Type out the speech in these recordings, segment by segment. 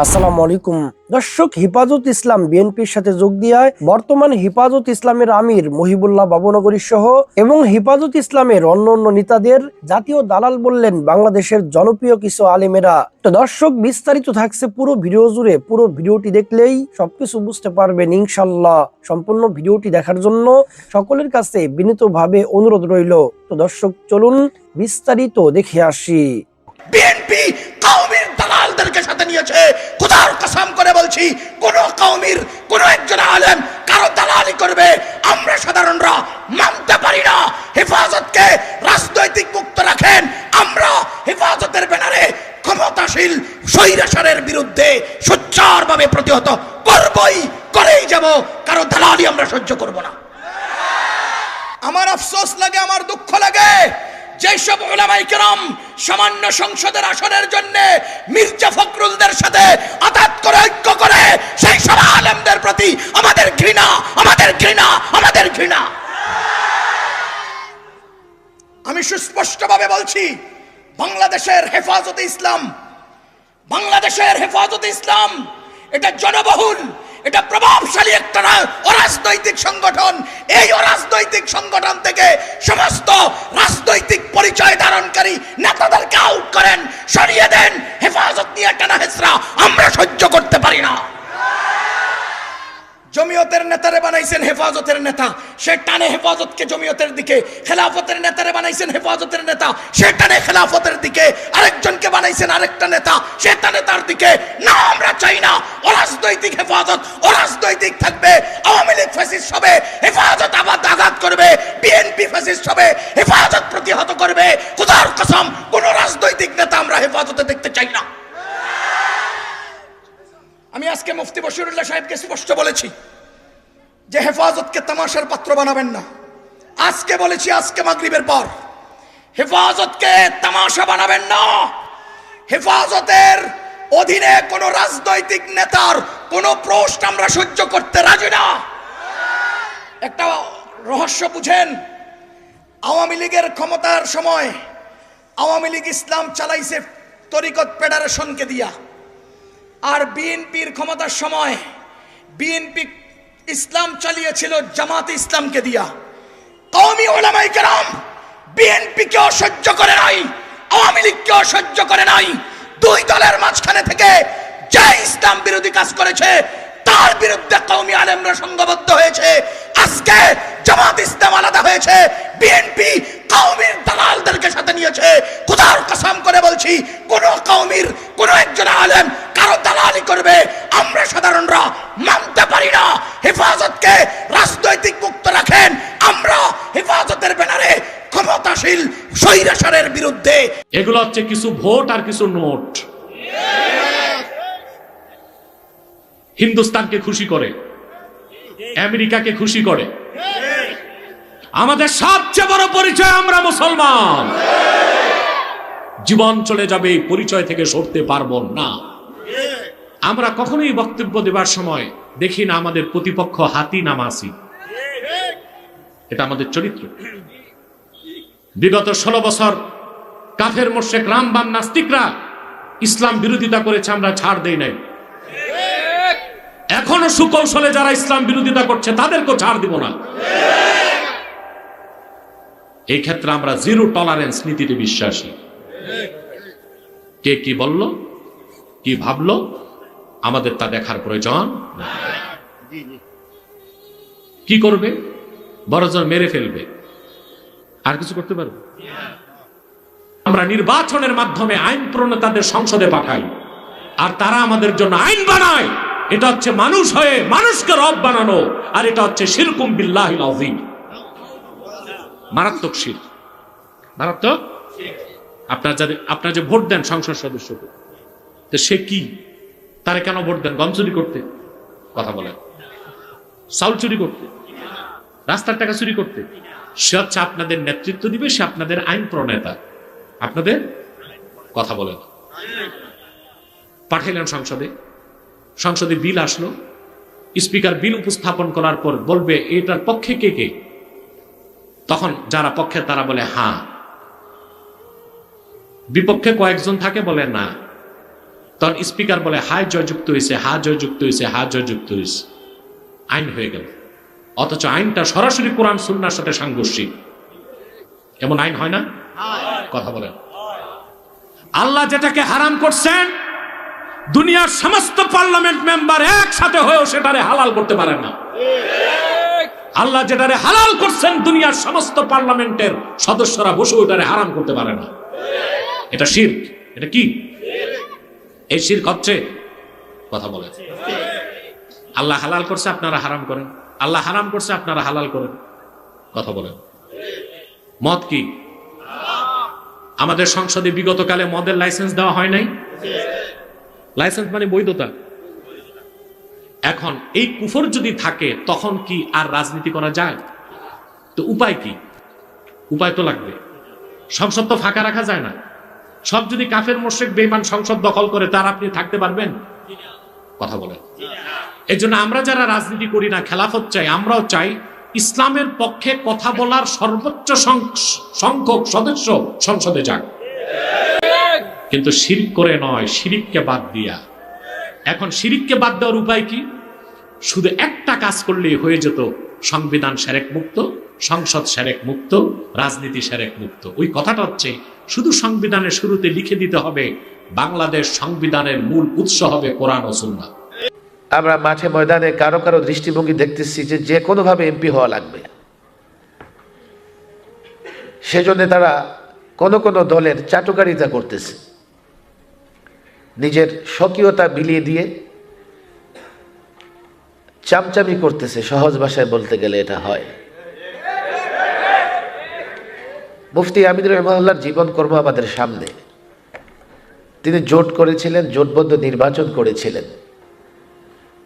আসসালামু আলাইকুম দর্শক, হেফাজত ইসলাম বিএনপির সাথে যোগ দেওয়ায় বর্তমান হেফাজত ইসলামের আমির মহিবুল্লাহ বাবনগরী সহ এবং হেফাজত ইসলামের অন্যান্য নেতাদের জাতীয় দালাল বললেন বাংলাদেশের জনপ্রিয় কিছু আলেমেরা। তো দর্শক, বিস্তারিত থাকছে পুরো ভিডিও জুড়ে। পুরো ভিডিওটি দেখলেই সবকিছু বুঝতে পারবেন ইনশাল্লাহ। সম্পূর্ণ ভিডিওটি দেখার জন্য সকলের কাছে বিনীতভাবে অনুরোধ রইল। তো দর্শক, চলুন বিস্তারিত দেখে আসি। বিএনপি কওমের দালালদেরকে সাথে নিয়েছে। খোদার কসম করে বলছি, কোন কওমের কোন একজন আলেম কারো দালালি করবে আমরা সাধারণরা মানতে পারি না। হেফাজতকে রাজনৈতিক মুক্ত রাখেন। আমরা হেফাজতের ব্যানারে ক্ষমতাশীল স্বৈরাচারের বিরুদ্ধে সোচ্চারভাবে প্রতিহত করবই, করেই যাব। কারো দালালি আমরা সহ্য করব না। আমার আফসোস লাগে, আমার দুঃখ লাগে, যেসব উলামায়ে কেরাম সামান্য সংসদের আসনের জন্য মির্জা ফখরুলদের সাথে আতাত করে ঐক্য করে, সেই সব আলেমদের প্রতি আমাদের ঘৃণা, আমাদের ঘৃণা, আমাদের ঘৃণা। আমি সুস্পষ্টভাবে বলছি, বাংলাদেশের হেফাজতে ইসলাম, বাংলাদেশের হেফাজতে ইসলাম এটা জনবহুল, এটা প্রভাবশালী একটা অরাজনৈতিক সংগঠন। এই অরাজনৈতিক সংগঠন থেকে সমস্ত রাজনৈতিক পরিচয় ধারণকারী নেতাদেরকে আউট করেন, সরিয়ে দেন। হেফাজত নিয়ে টানা হেসরা আমরা সহ্য করতে পারি না। জমিয়তের নেতারে বানাইছেন হেফাজতের নেতা, সে টানে হেফাজতকে জমিয়তের দিকে। খেলাফতের নেতারে বানাইছেন হেফাজতের নেতা, সে টানে খেলাফতের দিকে। আরেকজনকে বানাইছেন আরেকটা নেতা, সে টানে তার দিকে। না, আমরা চাই না অরাজনৈতিক হেফাজত অরাজনৈতিক থাকবে। আওয়ামী লীগ ফ্যাসিস্ট হবে, হেফাজত আঘাত করবে। বিএনপি ফ্যাসিস্ট হবে, হেফাজত প্রতিহত করবে। খোদার কসম, কোন রাজনৈতিক নেতা আমরা হেফাজতে দেখতে চাই না। আমি আজকে মুফতি বশিরুল্লাহ সাহেবকে স্পষ্ট বলেছি যে হেফাজতকে তামাশার পাত্র বানাবেন না। আজকে বলেছি, আজকে মাগরিবের পর, হেফাজতকে তামাশা বানাবেন না। হেফাজতের অধীনে কোন রাজনৈতিক নেতার কোন প্রশ্ন আমরা সহ্য করতে রাজি না। একটা রহস্য বুঝেন, আওয়ামী লীগের ক্ষমতার সময় আওয়ামী লীগ ইসলাম চালাইছে তরিকত ফেডারেশনকে দিয়া, আর বিএনপির ক্ষমতার সময় বিএনপি ইসলাম চালিয়েছিল জামাতে ইসলামকে দিয়া। কওমি উলামায়ে কেরাম বিএনপিকেও সহ্য করে নাই, আওয়ামী লীগকেও সহ্য করে নাই। দুই দলের মাঝখানে থেকে যে ইসলাম বিরোধী কাজ করেছে তার বিরুদ্ধে কওমি আলেমরা সংঘবদ্ধ হয়েছে। আজকে জামাত ইসলাম আলাদা হয়েছে, বিএনপি কওমের দালালদেরকে সাথে নিয়েছে। খোদার কসম করে বলছি, কোন কওমের কোন একজন আলেম কারো দালালি করবে আমরা সাধারণরা মানতে পারি না। হেফাজতকে রাজনৈতিক মুক্ত রাখেন। আমরা হেফাজতের ব্যানারে ক্ষমতাশীল স্বৈরাচারের বিরুদ্ধে। এগুলো হচ্ছে কিছু ভোট আর কিছু নোট। হিন্দুস্তানকে খুশি করে, আমেরিকাকে খুশি করে। আমাদের সবচেয়ে বড় পরিচয় আমরা মুসলমান। জীবন চলে যাবে, এই পরিচয় থেকে সরতে পারবো না। আমরা কখনোই বক্তব্য দেবার সময় দেখি না আমাদের প্রতিপক্ষ হাতি না মাসি। এটা আমাদের চরিত্র। বিগত 16 বছর কাফের মুশরিক রামবাম নাস্তিকরা ইসলাম বিরোধিতা করেছে, আমরা ছাড় দেই নাই। এখনো সুকৌশলে যারা ইসলাম বিরোধিতা করছে তাদেরকেও ছাড় দিব না। এই ক্ষেত্রে আমরা জিরো টলারেন্স নীতিতে বিশ্বাসী। কে কি বলল, কি ভাবলো, আমাদের তা দেখার প্রয়োজন। কি করবে, বড়জন মেরে ফেলবে, আর কিছু করতে পারবে। আমরা নির্বাচনের মাধ্যমে আইন প্রণেতাদের সংসদে পাঠাই, আর তারা আমাদের জন্য আইন বানায়। এটা হচ্ছে মানুষ হয়ে মানুষকে রব বানানো, আর এটা হচ্ছে শিরকুম বিল্লাহিল আযীম। মারাত্মক শিরক, মারাত্মক। আপনারা যে ভোট দেন সংসদ সদস্যকে, তো সে কি, তারে কেন ভোট দেন? গম চুরি করতে? কথা বলেন। চাউল চুরি করতে? রাস্তার টাকা চুরি করতে? সে হচ্ছে আপনাদের নেতৃত্ব দিবে, সে আপনাদের আইন প্রণেতা। আপনাদের কথা বলেন। পাঠাইলেন সংসদে, সংসদে বিল আসলো, স্পিকার বিল উপস্থাপন করার পর বলবে এটার পক্ষে কে কে। তখন যারা পক্ষে তারা বলে হ্যাঁ, বিপক্ষে কয়েকজন থাকে বলে না। তখন স্পিকার বলে হায় জয়যুক্ত হয়েছে, হা জয়যুক্ত হয়েছে, হা জয়যুক্ত হয়েছে, আইন হয়ে গেল। অথচ আইনটা সরাসরি কোরআন সুন্নাহর সাথে সাংঘর্ষিক। এমন আইন হয় না? কথা বলেন। আল্লাহ যেটাকে হারাম করছেন, দুনিয়ার সমস্ত পার্লামেন্ট মেম্বার একসাথে হয়েও সেটারে হালাল করতে পারে না। আল্লাহ যেটারে হালাল করছেন, দুনিয়ার সমস্ত পার্লামেন্টের সদস্যরা বসে ওটারে হারাম করতে পারে না। এটা শিরক। এটা কি? এই শিরক হচ্ছে। কথা বলেন। আল্লাহ হালাল করছে, আপনারা হারাম করেন। আল্লাহ হারাম করছে, আপনারা হালাল করেন। কথা বলেন। মদ কি? আমাদের সংসদে বিগত কালে মদের লাইসেন্স দেওয়া হয় নাই? লাইসেন্স মানে বৈধতা। এখন এই কুফর যদি থাকে তখন কি আর রাজনীতি করা যায়? তো উপায় কি? উপায় তো লাগবে। সংসদ তো ফাঁকা রাখা যায় না। সব যদি কাফের মুশরিক বেঈমান সংসদ দখল করে, তার আপনি থাকতে পারবেন? কথা বলেন। এই জন্য আমরা যারা রাজনীতি করি না, খেলাফত চাই, আমরাও চাই ইসলামের পক্ষে কথা বলার সর্বোচ্চ সংখ্যক সদস্য সংসদে যাক, কিন্তু শিরক করে নয়, শিরিককে বাদ দিয়া। এখন শিরিককে বাদ দেওয়ার উপায় কি? শুধু একটা কাজ করলেই হয়ে যেত, সংবিধান শিরক মুক্ত, সংসদ শিরক মুক্ত, রাজনীতি শিরক মুক্ত। ওই কথাটা হচ্ছে শুধু সংবিধানের শুরুতে লিখে দিতে হবে বাংলাদেশ সংবিধানের মূল উৎস হবে কোরআন ও সুন্নাহ। আমরা মাঠে ময়দানে কারো কারো দৃষ্টিভঙ্গি দেখতেছি যে যে কোনোভাবে এমপি হওয়া লাগবে। সেজন্য তারা কোনো কোনো দলের চাটুকারিতা করতেছে, নিজের স্বকীয়তা বিলিয়ে দিয়ে চামচামি করতেছে। সহজ ভাষায় বলতে গেলে এটা হয়। মুফতি আমিনুর রহমাতুল্লাহর জীবন কর্ম আমাদের সামনে। তিনি জোট করেছিলেন, জোটবদ্ধ নির্বাচন করেছিলেন।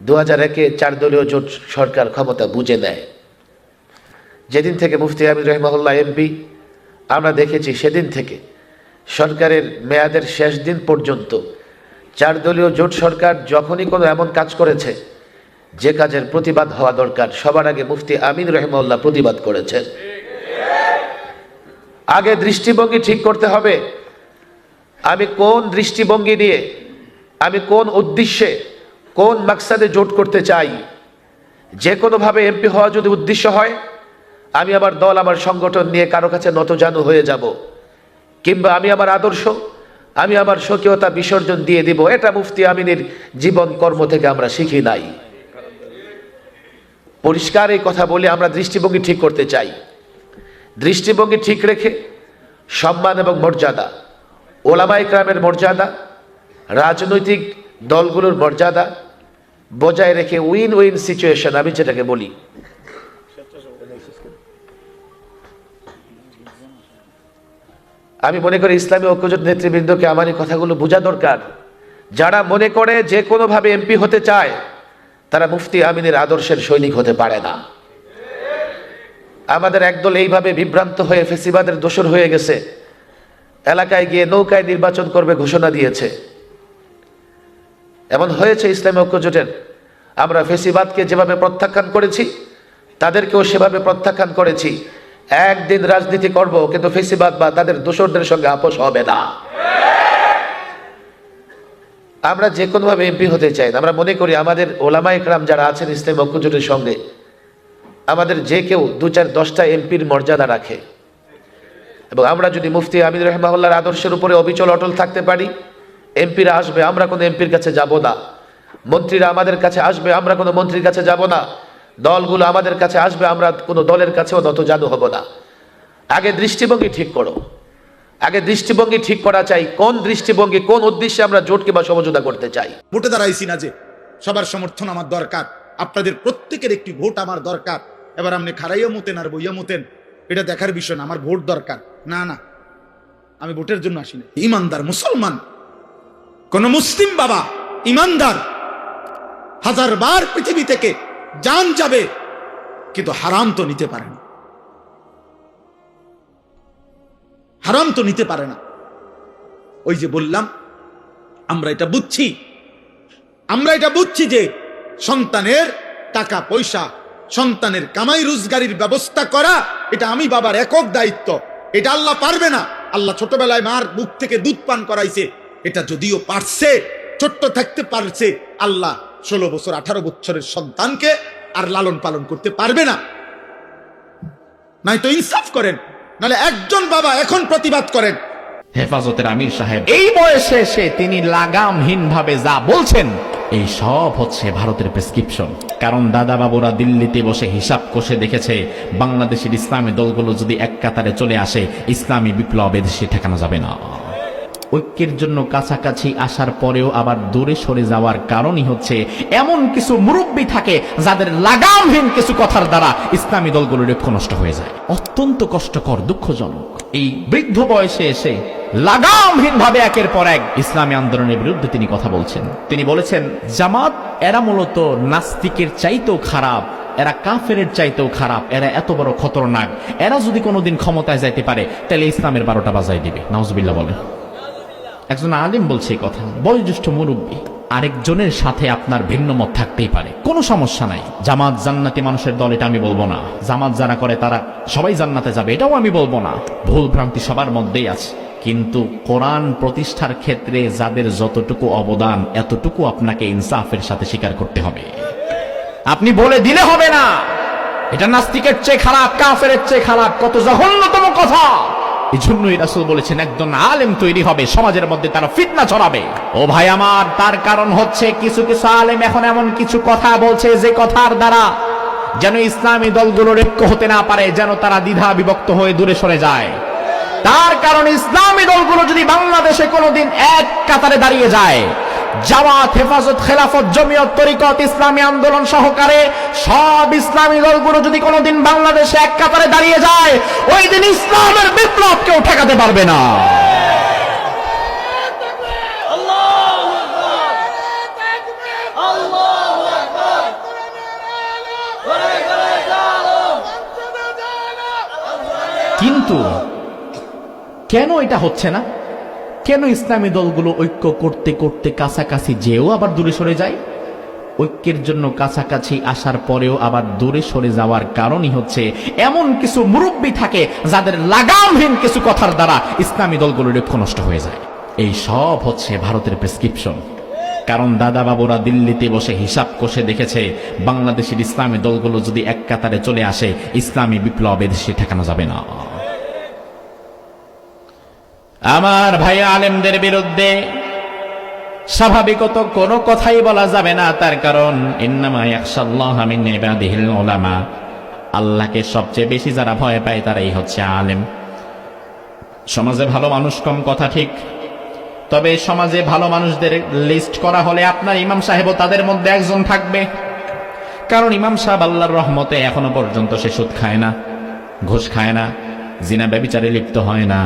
2001-এ 4 দলীয় জোট সরকার ক্ষমতা বুঝে নেয়। যেদিন থেকে মুফতি আমিনুর রহমাতুল্লাহ এমপি, আমরা দেখেছি সেদিন থেকে সরকারের মেয়াদের শেষ দিন পর্যন্ত 4 দলীয় জোট সরকার যখনই কোনো এমন কাজ করেছে যে কাজের প্রতিবাদ হওয়া দরকার, সবার আগে মুফতি আমিনুর রহমাতুল্লাহ প্রতিবাদ করেছেন। আগে দৃষ্টিভঙ্গি ঠিক করতে হবে। আমি কোন দৃষ্টিভঙ্গি নিয়ে, আমি কোন উদ্দেশ্যে, কোন মাকসাদে জোট করতে চাই। যে কোনোভাবে এমপি হওয়া যদি উদ্দেশ্য হয়, আমি আমার দল, আমার সংগঠন নিয়ে কারো কাছে নতজানু হয়ে যাব, কিংবা আমি আমার আদর্শ, আমি আমার স্বকীয়তা বিসর্জন দিয়ে দিব। এটা মুফতি আমিনের জীবন কর্ম থেকে আমরা শিখি নাই। পরিষ্কার এই কথা বলে আমরা দৃষ্টিভঙ্গি ঠিক করতে চাই। দৃষ্টিভঙ্গি ঠিক রেখে সম্মান এবং মর্যাদা, ওলামায়ে কেরামের মর্যাদা, রাজনৈতিক দলগুলোর মর্যাদা বজায় রেখে উইন উইন সিচুয়েশন, আমি যেটাকে বলি, আমি মনে করি ইসলামী ঐক্যজোট নেতৃবৃন্দকে আমার এই কথাগুলো বোঝা দরকার। যারা মনে করে যে কোনোভাবে এমপি হতে চায়, তারা মুফতি আমিনের আদর্শের সৈনিক হতে পারে না। আমাদের একদল এইভাবে বিভ্রান্ত হয়ে ফেসিবাদের দোসর হয়ে গেছে, এলাকায় গিয়ে নৌকায় নির্বাচন করবে ঘোষণা দিয়েছে। এমন হয়েছে ইসলামী ঐক্যজোটের। আমরা ফেসিবাদকে যেভাবে প্রত্যাখ্যান করেছি, তাদেরকেও সেভাবে প্রত্যাখ্যান করেছি। একদিন রাজনীতি করব, কিন্তু ফেসিবাদ বা তাদের দোসরদের সঙ্গে আপোষ হবে না। আমরা যে কোনোভাবে এমপি হতে চাই না। আমরা মনে করি আমাদের ওলামায়ে কেরাম যারা আছেন ইসলামী ঐক্যজোটের সঙ্গে, আমাদের যে কেউ 2-4-10টা এমপির মর্যাদা রাখে। এবং আমরা যদি মুফতি আমিনুর রহমাতুল্লাহর আদর্শের উপরে অবিচল অটল থাকতে পারি, এমপিরা আসবে, আমরা কোনো এমপির কাছে যাব না। মন্ত্রীরা আমাদের কাছে আসবে, আমরা কোনো মন্ত্রীর কাছে যাব না। দলগুলো আমাদের কাছে আসবে, আমরা কোনো দলের কাছেও নতজানু হব না। আগে দৃষ্টিভঙ্গি ঠিক করো। আগে দৃষ্টিভঙ্গি ঠিক করা চাই, কোন দৃষ্টিভঙ্গি, কোন উদ্দেশ্যে আমরা জোট কিংবা সমঝোতা করতে চাই। ভোটে দাঁড়াইছি না যে সবার সমর্থন আমার দরকার, আপনাদের প্রত্যেকের একটি ভোট আমার দরকার। এবার আপনি খারাইয়া মতেন আর বইয়া মতেন, এটা দেখার বিষয় না। আমার ভোট দরকার না, না, আমি ভোটের জন্য আসিনি। ইমানদার মুসলমান, কোন মুসলিম বাবা ইমানদার 1000 বার পৃথিবী থেকে জান যাবে, কিন্তু হারাম তো নিতে পারে না। হারাম তো নিতে পারে না। ওই যে বললাম, আমরা এটা বুঝছি যে সন্তানের টাকা পয়সা, সন্তানের কামাই রোজগারির ব্যবস্থা করা, এটা আমি বাবার একক দায়িত্ব। এটা আল্লাহ পারবে না। আল্লাহ ছোটবেলায় মার মুখ থেকে দুধ পান করাইছে, এটা যদিও পারছে, ছোট্ট থাকতে পারছে, আল্লাহ 16 বছর 18 বছরের সন্তানকে আর লালন পালন করতে পারবে না? নাই তো ইনসাফ করেন, নাহলে একজন বাবা এখন প্রতিবাদ করেন। হেফাজতের আমির সাহেব এই বয়সে এসে তিনি লাগামহীন ভাবে যা বলছেন, এই সব হচ্ছে ভারতের প্রেসক্রিপশন। কারণ দাদা বাবুরা দিল্লিতে বসে হিসাব কষে দেখেছে, বাংলাদেশের ইসলামী দলগুলো যদি এক কাতারে চলে আসে, ইসলামী বিপ্লব এদেশে ঠেকানো যাবে না। ঐক্যের জন্য কাছাকাছি আসার পরেও আবার দূরে সরে যাওয়ার কারণই হচ্ছে এমন কিছু মুরব্বী থাকে যাদের লাগামহীন কিছু কথার দ্বারা ইসলামী দলগুলোর ঐক্য নষ্ট হয়ে যায়। অত্যন্ত কষ্টকর, দুঃখজনক। এই বৃদ্ধ বয়সে এসে লাগামহীন ভাবে একের পর এক ইসলামী আন্দোলনের বিরুদ্ধে তিনি কথা বলছেন। তিনি বলেছেন, জামাত এরা মূলত নাস্তিকের চাইতেও খারাপ, এরা কাফেরের চাইতেও খারাপ, এরা এত বড় খতরনাক, এরা যদি কোনোদিন ক্ষমতায় যাইতে পারে তাহলে ইসলামের 12টা বাজায় দিবে। নাউজুবিল্লাহ বলেন। একজন আলিম বলছে এই কথা, বয়োজ্যেষ্ঠ মুরব্বী। আরেকজনের সাথে আপনার ভিন্ন মত থাকতেই পারে, কোনো সমস্যা নাই। জামাত জান্নাতি মানুষের দল এটা আমি বলবো না। জামাত যারা করে তারা সবাই জান্নাতে যাবে এটাও আমি বলবো না। ভুল ভ্রান্তি সবার মধ্যেই আছে, কিন্তু কোরআন প্রতিষ্ঠার ক্ষেত্রে যাদের যতটুকু অবদান, এতটুকু আপনাকে ইনসাফের সাথে স্বীকার করতে হবে। আপনি বলে দিলে হবে না এটা নাস্তিকের চেয়ে খারাপ, কাফের চেয়ে খারাপ। কত জঘন্যতম কথা! এই জন্যই রাসূল বলেছেন, একজন আলেম তৈরি হবে, সমাজের মধ্যে তারা ফিতনা ছড়াবে। ও ভাই আমার, তার কারণ হচ্ছে কিছু কিছু আলেম এখন এমন কিছু কথা বলছে যে কথার দ্বারা যেন ইসলামী দলগুলোর ঐক্য হতে না পারে, যেন তারা দ্বিধা বিভক্ত হয়ে দূরে সরে যায়। তার কারণ ইসলামী দলগুলো যদি বাংলাদেশে কোনোদিন এক কাতারে দাঁড়িয়ে যায়, জামাত, হেফাজত, খেলাফত, জমিয়ত, তরিকত, ইসলামী আন্দোলন সহকারে সব ইসলামী দলগুলো যদি কোনোদিন বাংলাদেশে এক কাতারে দাঁড়িয়ে যায়, ওই দিন ইসলামের বিপ্লব কেউ ঠেকাতে পারবে না। কিন্তু কেন এটা হচ্ছে না? কেন ইসলামী দলগুলো ঐক্য করতে করতে কাছাকাছি যেও আবার দূরে সরে যায়? ঐক্যের জন্য কাছাকাছি আসার পরেও আবার দূরে সরে যাওয়ার কারণই হচ্ছে এমন কিছু মুরব্বী থাকে যাদের লাগামহীন কিছু কথার দ্বারা ইসলামী দলগুলোর ঐক্য নষ্ট হয়ে যায়। এই সব হচ্ছে ভারতের প্রেসক্রিপশন। কারণ দাদা বাবুরা দিল্লিতে বসে হিসাব কষে দেখেছে, বাংলাদেশের ইসলামী দলগুলো যদি এক কাতারে চলে আসে, ইসলামী বিপ্লব এদেশে ঠেকানো যাবে না। আমার ভাই আলেমদের বিরুদ্ধে স্বাভাবিকত কোনো কথাই বলা যাবে না। তার কারণ ইন্নামা ইয়াখশাল্লাহা মিন ইবাদিহিল উলামা, আল্লাহকে সবচেয়ে বেশি যারা ভয় পায় তারাই হচ্ছে আলেম। সমাজে ভালো মানুষ কম, কথা ঠিক, তবে সমাজে ভালো মানুষদের লিস্ট করা হলে আপনার ইমাম সাহেবও তাদের মধ্যে একজন থাকবে। কারণ ইমাম সাহেব আল্লাহর রহমতে এখনো পর্যন্ত সে সুদ খায় না, ঘুষ খায় না, জিনা ব্যভিচারে লিপ্ত হয় না।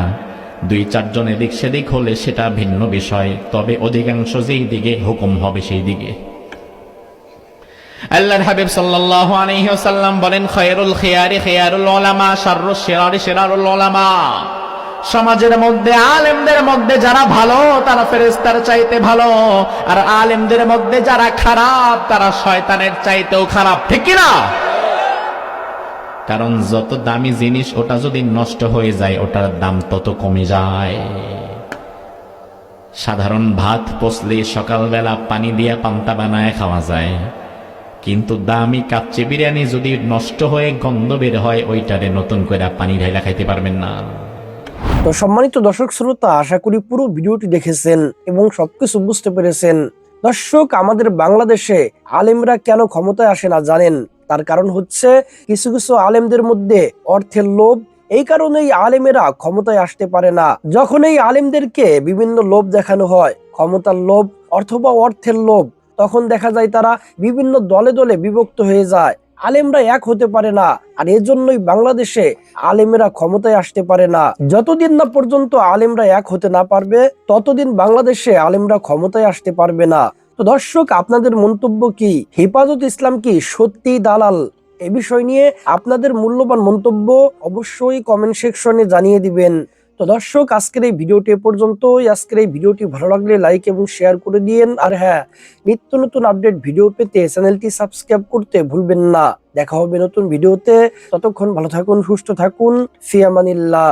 2-4 জন এদিক সেদিক হলে সেটা ভিন্ন বিষয়, তবে অধিকাংশ যেই দিকে হুকুম হবে সেই দিকে। আল্লাহর হাবিব সাল্লাল্লাহু আলাইহি ওয়াসাল্লাম বলেন, খায়রুল খিয়ারি খিয়ারুল উলামা, শাররুশ শিরারি শিরারুল উলামা। সমাজের মধ্যে আলেমদের মধ্যে যারা ভালো তারা ফেরেশতার চাইতে ভালো, আর আলেমদের মধ্যে যারা খারাপ তারা শয়তানের চাইতেও খারাপ। ঠিক কি না? কারণ যত দামি জিনিস ওটা যদি নষ্ট হয়ে যায়, ওটার দাম তত কমে যায়। সাধারণ ভাত পচলে সকালবেলা পানি দিয়ে পান্তা বানায় খাওয়া যায়, কিন্তু দামি কাচ্চি বিরিয়ানি যদি নষ্ট হয়ে গন্ধ বের হয়, ওইটারে নতুন করে পানি ঢাইলা খাইতে পারবেন না। তো সম্মানিত দর্শক শ্রোতা, আশা করি পুরো ভিডিওটি দেখেছেন এবং সবকিছু বুঝতে পেরেছেন। দর্শক, আমাদের বাংলাদেশে আলেমরা কেন ক্ষমতায় আসে না জানেন? তার কারণ হচ্ছে কিছু কিছু আলেমদের মধ্যে অর্থের লোভ। এই কারণেই আলেমেরা ক্ষমতায় আসতে পারে না। যখন এই আলেমদেরকে বিভিন্ন লোভ দেখানো হয়, ক্ষমতার লোভ অথবা অর্থের লোভ, তখন দেখা যায় তারা বিভিন্ন দলে দলে বিভক্ত হয়ে যায়, আলেমরা এক হতে পারে না। আর এজন্যই বাংলাদেশে আলেমেরা ক্ষমতায় আসতে পারে না। যতদিন না পর্যন্ত আলেমরা এক হতে না পারবে, ততদিন বাংলাদেশে আলেমরা ক্ষমতায় আসতে পারবে না। তো দর্শক, আপনাদের মন্তব্য কি? হেফাজত ইসলাম কি সত্যি দালাল? এ বিষয় নিয়ে আপনাদের মূল্যবান মন্তব্য অবশ্যই কমেন্ট সেকশনে জানিয়ে দিবেন। তো দর্শক, আজকের এই ভিডিওটি এ পর্যন্তই। আজকের এই ভিডিওটি ভালো লাগলে লাইক এবং শেয়ার করে দিয়েন। আর হ্যাঁ, নিত্য নতুন আপডেট ভিডিও পেতে চ্যানেলটি সাবস্ক্রাইব করতে ভুলবেন না। দেখা হবে নতুন ভিডিওতে। ততক্ষণ ভালো থাকুন, সুস্থ থাকুন। ফি আমানিল্লাহ।